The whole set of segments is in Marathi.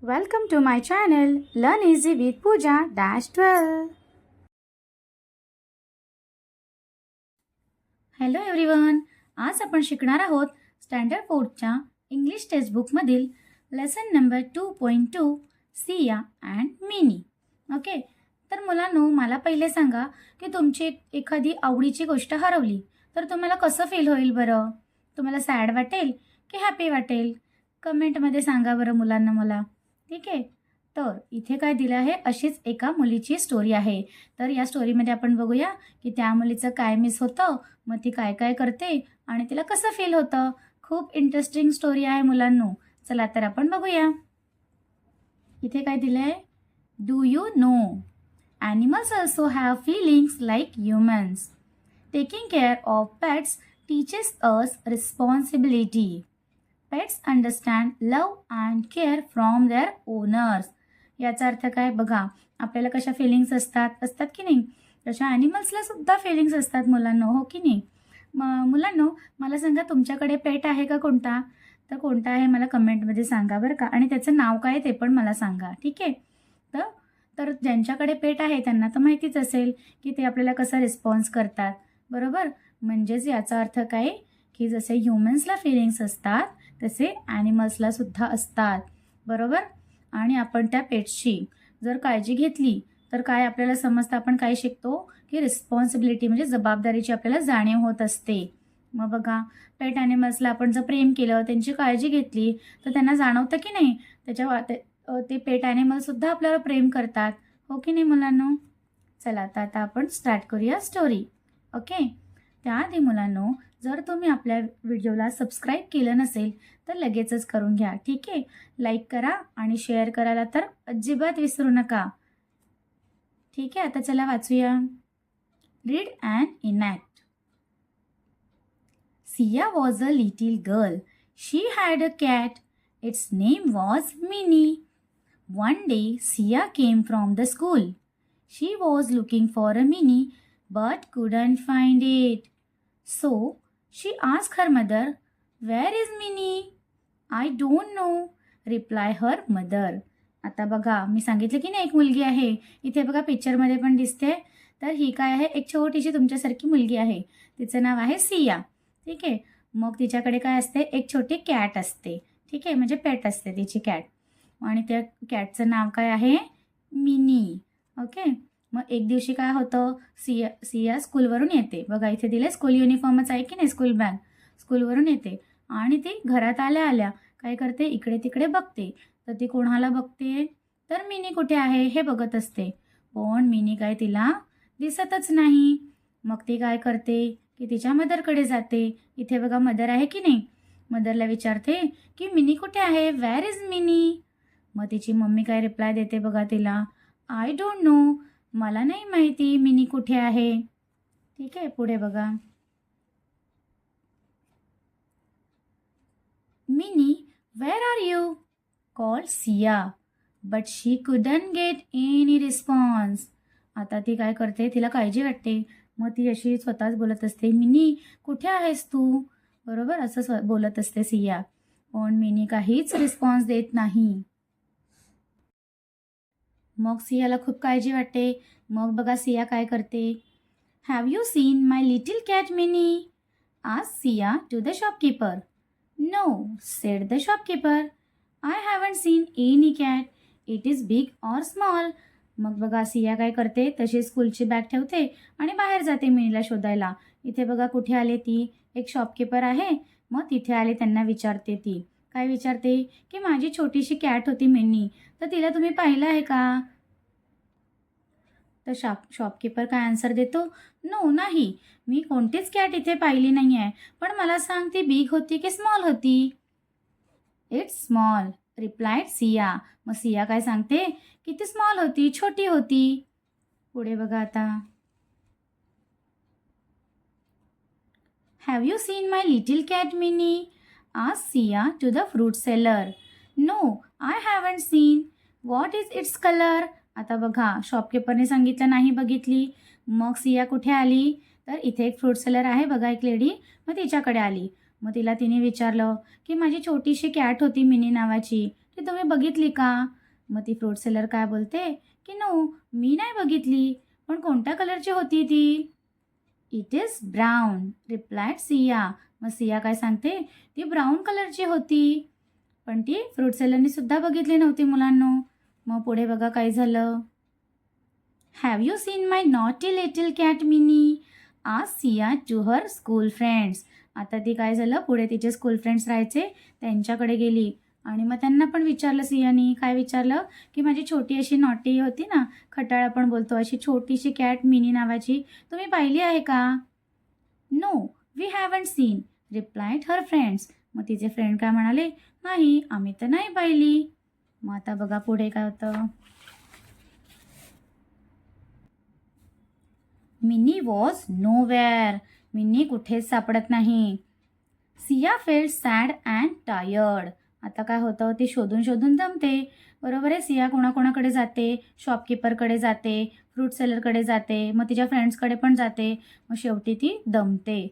Welcome to my channel Learn Easy with Pooja -12. Hello everyone, आज आपण शिकणार आहोत स्टँडर्ड 4च्या इंग्लिश टेक्स्टबुकमधील lesson number 2.2 Sia and Mini. Okay, तर मुलांनो, मला पहिले सांगा की तुमची एखादी आवडीची गोष्ट हरवली तर तुम्हाला कसं फील होईल बरं? तुम्हाला सॅड वाटेल की हॅपी वाटेल? कमेंटमध्ये सांगा बरं मुलांना मला. ठीक आहे, तर इथे काय दिलं आहे, अशीच एका मुलीची स्टोरी आहे. तर या स्टोरीमध्ये आपण बघूया की त्या मुलीचं काय मिस होतं, मग ती काय काय करते आणि तिला कसं फील होतं. खूप इंटरेस्टिंग स्टोरी आहे मुलांनो. चला तर आपण बघूया. इथे काय दिलं आहे, do you know animals also have feelings like humans. Taking care of pets teaches us responsibility. Pets understand love and care from their owners. याचा अर्थ काय बघा, आपल्याला कशा फिलिंग्स असतात की नाही, तशा ॲनिमल्सला सुद्धा फिलिंग्स असतात मुलांनो, हो की नाही? मुलांनो, मला सांगा तुमच्याकडे पेट आहे का कोणता? तर कोणता आहे मला कमेंटमध्ये सांगा बरं का, आणि त्याचं नाव काय ते पण मला सांगा. ठीक आहे, तर तर ज्यांच्याकडे पेट आहे त्यांना तर माहितीच असेल की ते आपल्याला कसा रिस्पॉन्स करतात, बरोबर? म्हणजेच याचा अर्थ काय की जसे ह्युमन्सला फिलिंग्स असतात तसे ॲनिमल्सला सुद्धा असतात, बरोबर? आणि आपण त्या पेट्सची जर काळजी घेतली तर काय आपल्याला समजतं, आपण काय शिकतो की रिस्पॉन्सिबिलिटी म्हणजे जबाबदारीची आपल्याला जाणीव होत असते. मग बघा, पेट ॲनिमल्सला आपण जर प्रेम केलं, त्यांची काळजी घेतली, तर त्यांना जाणवतं की नाही ते पेट ॲनिमलसुद्धा आपल्याला प्रेम करतात, हो की नाही मुलांनो? चला तर आता आपण स्टार्ट करूया स्टोरी. ओके, त्याआधी मुलांनो, जर तुम्ही आपल्या व्हिडिओला सबस्क्राईब केलं नसेल तर लगेचच करून घ्या. ठीक आहे, लाईक करा आणि शेअर करायला तर अजिबात विसरू नका. ठीक आहे, आता चला वाचूया. Read and enact. Sia was a little girl. She had a cat. Its name was Minnie. One day, Sia came from the school. She was looking for a Minnie but couldn't find it. So, she asked her mother, "Where is Minnie?" "I don't know," replied her mother. आता बघा, मी सांगितलं की नाही एक मुलगी आहे. इथे बघा पिक्चरमध्ये पण दिसते. तर ही काय आहे, एक छोटीशी तुमच्यासारखी मुलगी आहे. तिचं नाव आहे सिया. ठीक आहे, मग तिच्याकडे काय असते, एक छोटी कॅट असते. ठीक आहे, म्हणजे पेट असते तिची कॅट, आणि त्या कॅटचं नाव काय आहे, मिनी. ओके, मग एक दिवशी काय होतं, सिया स्कूलवरून येते. बघा इथे दिले स्कूल युनिफॉर्मच आहे की नाही, स्कूल बॅग. स्कूलवरून येते आणि ती घरात आल्या आल्या काय करते, इकडे तिकडे बघते. तर ती कोणाला बघते, तर मिनी कुठे आहे हे बघत असते. पण मिनी काय तिला दिसतच नाही. मग ती काय करते की तिच्या मदरकडे जाते. इथे बघा मदर आहे की नाही, मदरला विचारते की मिनी कुठे आहे, वेअर इज मिनी? मग तिची मम्मी काय रिप्लाय देते बघा तिला, आय डोंट नो, मला नाही माहिती मिनी कुठे आहे. ठीक आहे, पुढे बघा. Mini, where are you? Call Siya, but she couldn't get any response. आता ती काय करते, तिला काळजी वाटते. मग ती अशी स्वतःच बोलत असते, मिनी कुठे आहेस तू, बरोबर असं बोलत असते सिया. पण मिनी काहीच रिस्पॉन्स देत नाही. मग सियाला खूप काळजी वाटते. मग बघा सिया काय करते, have you seen my little cat Mini? Asked Siya to the shopkeeper. No, said the shopkeeper, I haven't seen any cat. It is big or small. मग बघा सिया काय करते, तशी स्कूलची बॅग ठेवते आणि बाहेर जाते मिनीला शोधायला. इथे बघा कुठे आले ती, एक शॉपकीपर आहे. मग तिथे आले, त्यांना विचारते. ती काय विचारते की माझी छोटीशी कॅट होती मिनी, तर तिला तुम्ही पाहिलं आहे का? तर शॉपकीपर काय आन्सर देतो, नो, नाही, मी कोणतीच कॅट इथे पाहिली नाही आहे. पण मला सांग, ती बिग होती की स्मॉल होती? It's small, replied Siya. मग सिया काय सांगते की ती स्मॉल होती, छोटी होती. पुढे बघा आता. Have you seen my little cat Mini? Asked Siya to the fruit seller. No, I haven't seen. What is its colour? आता बघा, शॉपकीपरने सांगितलं नाही बघितली. मग सिया कुठे आली, तर इथे एक फ्रूट सेलर आहे बघा, एक लेडी. मग तिच्याकडे आली. मग तिने विचारलं की माझी छोटीशी कॅट होती मिनी नावाची, की तुम्ही बघितली का? मग ती फ्रूट सेलर काय बोलते की नो, मी नाही बघितली. पण कोणत्या कलरची होती ती? It is brown replied Siya. मग सिया काय सांगते, ती ब्राऊन कलरची होती. पण ती फ्रूट सेलरनी सुद्धा बघितली नव्हती मुलांनो. मग पुढे बघा काय झालं. Have you seen my naughty little cat Mini? आज Sia to her school friends. आता ती काय झालं, पुढे तिचे स्कूल फ्रेंड्स राहायचे त्यांच्याकडे गेली आणि मग त्यांना पण विचारलं सियानी. काय विचारलं की माझी छोटी अशी नॉटी होती ना, खटाळ आपण बोलतो, अशी छोटीशी कॅट मिनी नावाची, तुम्ही पाहिली आहे का? No, we haven't seen replied her friends. मग तिचे फ्रेंड काय म्हणाले, नाही आम्ही तर नाही पाहिली. मग आता बघा पुढे काय होतं. Mini was nowhere. मिनी कुठेच सापडत नाही. Siya felt sad and tired. आता काय होतं, ती शोधून शोधून दमते. बरोबर आहे, सिया कोणाकोणाकडे जाते, शॉपकीपरकडे जाते, फ्रूट सेलरकडे जाते, मग तिच्या फ्रेंड्सकडे पण जाते. मग शेवटी ती दमते.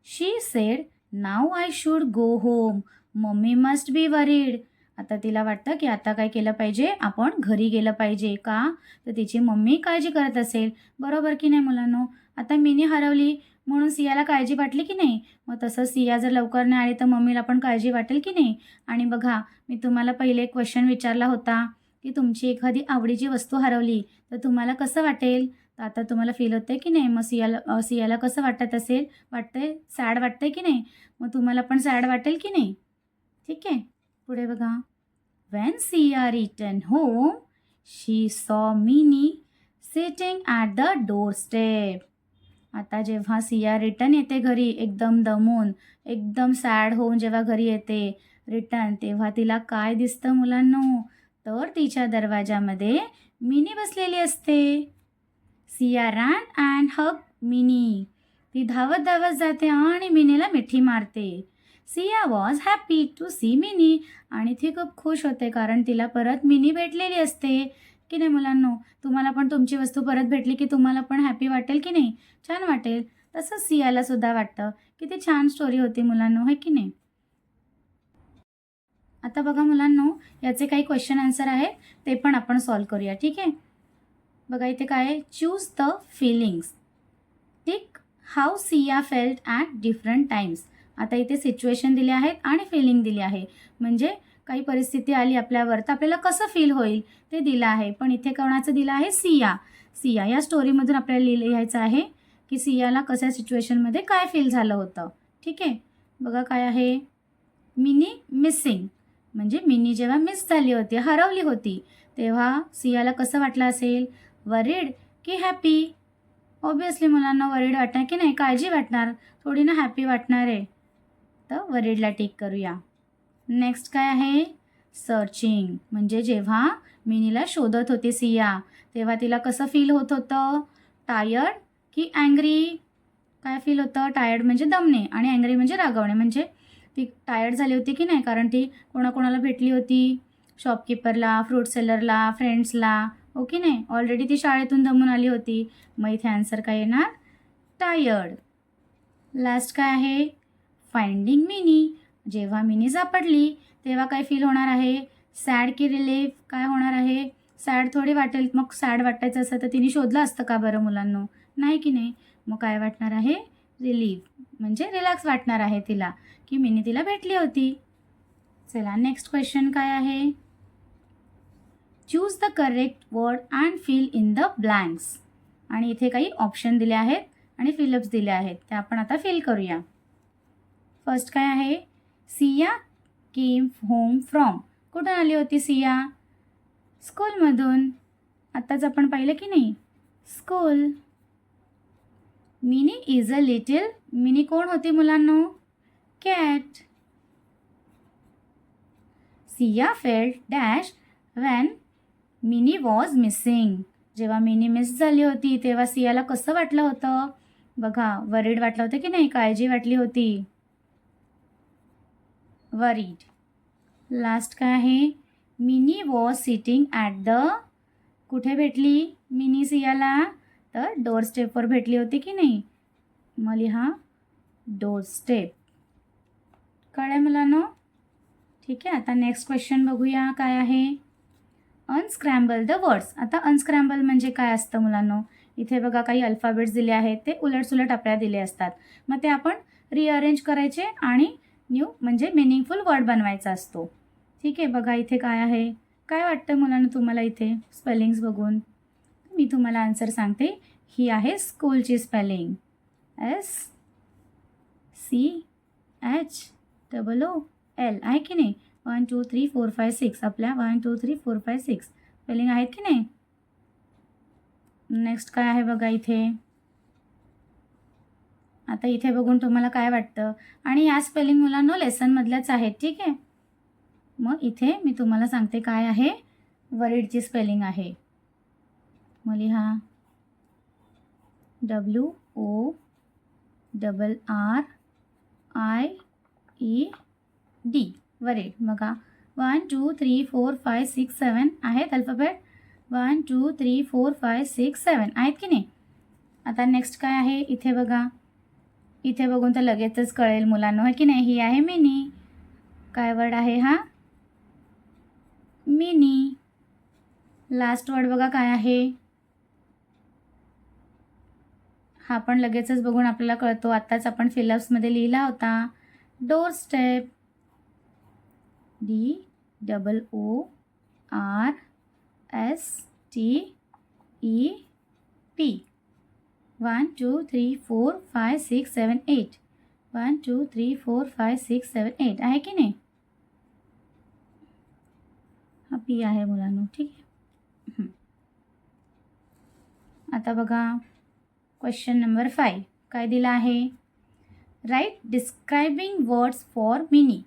She said now I should go home, mummy must be worried. आता तिला वाटतं की आता काय केलं पाहिजे, आपण घरी गेलं पाहिजे. का? तर तिची मम्मी काळजी करत असेल. बरोबर की नाही मुलांनो? आता मिनी हरवली म्हणून सियाला काळजी वाटली की नाही? मग तसं सिया जर लवकर नाही आली तर मम्मीला पण काळजी वाटेल की नाही? आणि बघा, मी तुम्हाला पहिले एक क्वेश्चन विचारला होता की तुमची एखादी आवडीची वस्तू हरवली तर तुम्हाला कसं वाटेल? तर आता तुम्हाला फील होते की नाही? मग सियाला कसं वाटत असेल? वाटतंय, सॅड वाटतंय की नाही? मग तुम्हाला पण सॅड वाटेल की नाही? ठीक आहे, पुढे बघा. When Sia returned home, she saw Minnie sitting at the doorstep. आता जेव्हा सिया रिटर्न येते घरी एकदम दमून, एकदम सॅड होऊन जेव्हा घरी येते रिटर्न, तेव्हा तिला काय दिसतं मुलांनो? तर तिच्या दरवाजामध्ये मिनी बसलेली असते. Siya ran and hug Mini. ती धावत धावत जाते आणि मिनीला मिठी मारते. Siya was happy to see Mini. आणि ती खूप खुश होते कारण तिला परत मिनी भेटलेली असते. की नाही मुलांनो? तुम्हाला पण तुमची वस्तू परत भेटली की तुम्हाला पण हॅपी वाटेल की नाही? छान वाटेल. तसंच सियाला सुद्धा वाटतं. किती छान स्टोरी होती मुलांनो, है की नाही? आता बघा मुलांनो, याचे काही क्वेश्चन आन्सर आहेत, ते पण आपण सॉल्व करूया. ठीक आहे, बघा इथे काय आहे. Choose the feelings. Tick how Siya felt at different times. आता इथे सिच्युएशन दिले आहेत आणि फिलिंग दिली आहे. म्हणजे काही परिस्थिती आली आपल्यावर तर आपल्याला कसं फील होईल ते दिलं आहे. पण इथे कोणाचं दिलं आहे? सिया. सिया या स्टोरीमधून आपल्याला लिहायचं आहे की सियाला कशा सिच्युएशनमध्ये काय फील झालं होतं. ठीक आहे, बघा काय आहे. मिनी मिसिंग, म्हणजे मिनी जेव्हा मिस झाली होती, हरवली होती, तेव्हा सियाला कसं वाटलं असेल? वरीड की हॅपी? ऑब्वियसली मुलांना वरीड वाटणार की नाही? काळजी वाटणार, थोडी ना हॅपी वाटणार आहे. तर वरीडला टिक करूया. नेक्स्ट काय आहे? सर्चिंग, म्हणजे जेव्हा मिनीला शोधत होती सिया तेव्हा तिला कसं फील होत होतं? टायर्ड की अँग्री? काय फील होतं? टायर्ड म्हणजे दमणे आणि अँग्री म्हणजे रागवणे. म्हणजे ती टायर्ड झाली होती की नाही? कारण ती कोणाकोणाला भेटली होती? शॉपकीपरला, फ्रूट सेलरला, फ्रेंड्सला, हो की नाही? ऑलरेडी ती शाळेतून दमून आली होती. मग इथे आन्सर काय येणार? टायर्ड. लास्ट काय आहे? Finding mini. जेव्हा मिनी सापडली तेव्हा काय फील होणार आहे? सॅड की रिलीफ? काय होणार आहे? सॅड थोडी वाटेल. मग सॅड वाटायचं असतं तर तिने शोधलं असतं का बरं मुलांनो? नाही की नाही? मग काय वाटणार आहे? रिलीफ, म्हणजे रिलॅक्स वाटणार आहे तिला की मिनी तिला भेटली होती. चला नेक्स्ट क्वेश्चन काय आहे? Choose the correct word and fill in the blanks. आणि इथे काही ऑप्शन दिले आहेत आणि फिलअप्स दिले आहेत, ते आपण आता फिल करूया. फर्स्ट काय आहे? Siya came home from. कुठून आली होती सिया? स्कूलमधून. आत्ताच आपण पाहिलं की नाही? School. Mini is a little. Mini कोण होती मुलांनो? Cat. Siya felt dash van mini was missing. जेव्हा मिनी मिस झाली होती तेव्हा सियाला कसं वाटलं होतं? बघा, वरीड वाटलं होतं की नाही? काळजी वाटली होती. वरीड. लास्ट काय आहे? Mini was sitting at the. कुठे भेटली मिनी सियाला? तर डोर स्टेपवर भेटली होती की नाही? मग लिहा डोर स्टेप. कळलं मुलांनो? ठीक आहे. आता नेक्स्ट क्वेश्चन बघूया काय आहे. अनस्क्रॅम्बल द वर्ड्स. आता अनस्क्रॅम्बल म्हणजे काय असतं मुलांनो, इथे बघा काही अल्फाबेट्स दिले आहेत, ते उलटसुलट आपल्याला दिले असतात. मग ते आपण रिअरेंज करायचे आणि न्यू म्हणजे मिनिंगफुल वर्ड बनवायचा असतो. ठीक आहे. बघा इथे काय आहे, काय वाटतं मुलांना तुम्हाला इथे स्पेलिंग्स बघून? मी तुम्हाला आन्सर सांगते. ही आहे स्कूलची स्पेलिंग, SCHOOL आहे की नाही. 1 2 3 4 5 6 आपल्या 1 2 3 4 5 6 स्पेलिंग आहेत की नाही. नेक्स्ट काय आहे बघा इथे. आता इथे बघून तुम्हाला काय वाटतं? आणि या स्पेलिंग मुलांनो लेसनमधल्याच आहेत. ठीक आहे. मग इथे मी तुम्हाला सांगते काय आहे, वरीडची स्पेलिंग आहे. मग लिहा WORRIED वरीड. बघा 1 2 3 4 5 6 7 आहेत अल्फाबेट. 1 2 3 4 5 6 7 आहेत की नाही. आता नेक्स्ट काय आहे इथे बघा. इथे बघून तर लगेचच कळेल मुलांना आहे की नाही. ही आहे मिनी. काय वर्ड आहे हा? मिनी. लास्ट वर्ड बघा काय आहे. हा पण लगेचच बघून आपल्याला कळतो. आत्ताच आपण फिलअप्समध्ये लिहिला होता. Door step. DOORSTEP. 1 2 3 4 5 6 7 8. 1 2 3 4 5 6 7 8 आहे की नाही. हा पी आहे मुलांनो. ठीक आहे. आता बघा क्वेश्चन नंबर 5 काय दिला आहे. Write describing words for Mini.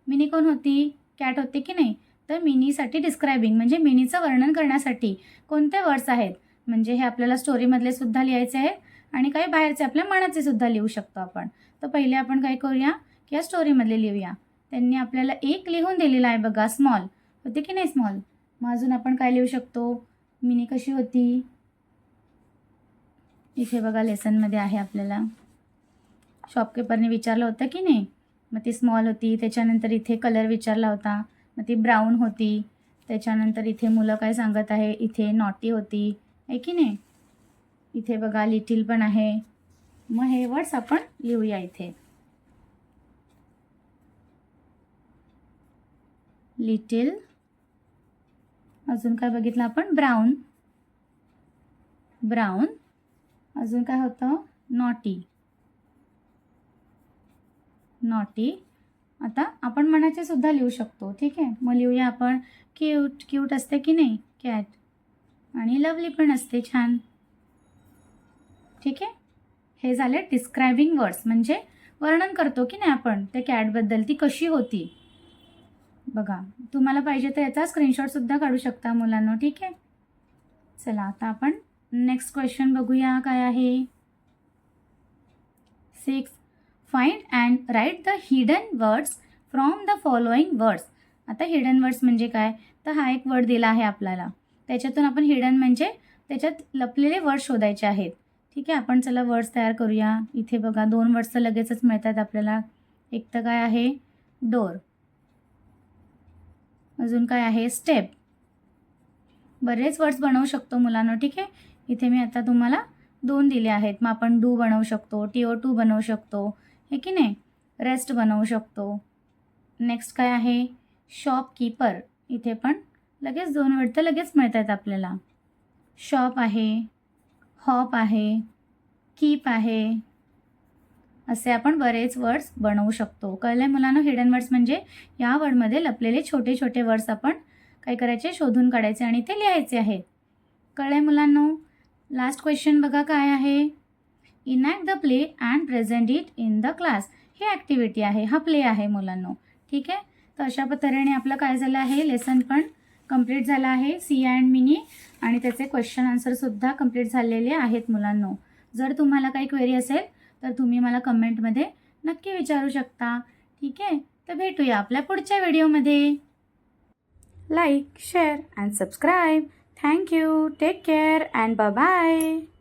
Mini कोण होती? कॅट होती की नाही. तर मिनीसाठी डिस्क्रायबिंग म्हणजे मिनीचं वर्णन करण्यासाठी कोणते वर्ड्स आहेत, म्हणजे हे आपल्याला स्टोरीमधले सुद्धा लिहायचे आहेत आणि काही बाहेरचे आपल्या मनाचे सुद्धा लिहू शकतो आपण. तर पहिले आपण काय करूया की या स्टोरीमधले लिहूया. त्यांनी आपल्याला एक लिहून दिलेला आहे बघा, स्मॉल होते की नाही स्मॉल. मग अजून आपण काय लिहू शकतो, मिनी कशी होती. इथे बघा लेसनमध्ये आहे आपल्याला. शॉपकीपरने विचारलं होतं की नाही. मग ती स्मॉल होती. त्याच्यानंतर इथे कलर विचारला होता, मग ती ब्राऊन होती. त्याच्यानंतर इथे मुलं काय सांगत आहे, इथे नॉटी होती आहे की नाही. इथे बघा लिटिल पण आहे. मग हे वर्ड्स आपण लिहूया इथे. लिटिल. अजून काय बघितलं आपण, ब्राऊन. ब्राऊन. अजून काय होतं, नॉटी. नॉटी. आता आपण मनाचे सुद्धा लिहू शकतो. ठीक आहे. मग लिहूया आपण क्यूट. क्यूट असते की नाही कॅट. आणि लवली पण असते, छान. ठीक आहे. हे झाले डिस्क्रायबिंग वर्ड्स म्हणजे वर्णन करतो की नाही आपण त्या कॅटबद्दल, ती कशी होती. बघा तुम्हाला पाहिजे तर याचा स्क्रीनशॉटसुद्धा काढू शकता मुलांना. ठीक आहे. चला आता आपण नेक्स्ट क्वेश्चन बघूया काय आहे. 6 find and write the hidden words from the following words. आता हिडन वर्ड्स म्हणजे काय, तर हा एक वर्ड दिला आहे आपल्याला, त्याच्यातून आपण हिडन म्हणजे त्याच्यात लपलेले वर्ड शोधायचे आहेत. ठीक आहे. आपण चला वर्ड्स तयार करूया. इथे बघा 2 वर्ड्स तर लगेचच मिळतात आपल्याला. एक तर काय आहे, डोर. अजून काय आहे, स्टेप. बरेच वर्ड्स बनवू शकतो मुलांना. ठीक आहे. इथे मी आता तुम्हाला 2 दिले आहेत. मग आपण डू बनवू शकतो, TO2 बनवू शकतो हे की नाही. रेस्ट बनवू शकतो. नेक्स्ट काय आहे, शॉपकीपर. इथे पण लगेच 2 वर्ड तर लगेच मिळतात आपल्याला. शॉप आहे, हॉप आहे, कीप आहे. असे आपण बरेच वर्ड्स बनवू शकतो. कळले मुलांना. हिडन वर्ड्स म्हणजे या वर्डमध्ये लपलेले छोटे छोटे वर्ड्स आपण काय करायचे, शोधून काढायचे आणि ते लिहायचे आहेत. कळले मुलांनो. लास्ट क्वेश्चन बघा काय आहे. Enact the play and present it in the class. He activity आहे, हा प्ले आहे मुलांनो. ठीक आहे. तर अशा तऱ्हेने आपलं काय झालं आहे, लेसन पण कंप्लीट झालं आहे, सिया अँड मिनी, आणि त्याचे क्वेश्चन आन्सरसुद्धा कंप्लीट झालेले आहेत मुलांनो. जर तुम्हाला काही क्वेरी असेल तर तुम्ही मला कमेंटमध्ये नक्की विचारू शकता. ठीक आहे. तर भेटूया आपल्या पुढच्या व्हिडिओमध्ये. Like, share and subscribe. Thank you. Take care and bye bye.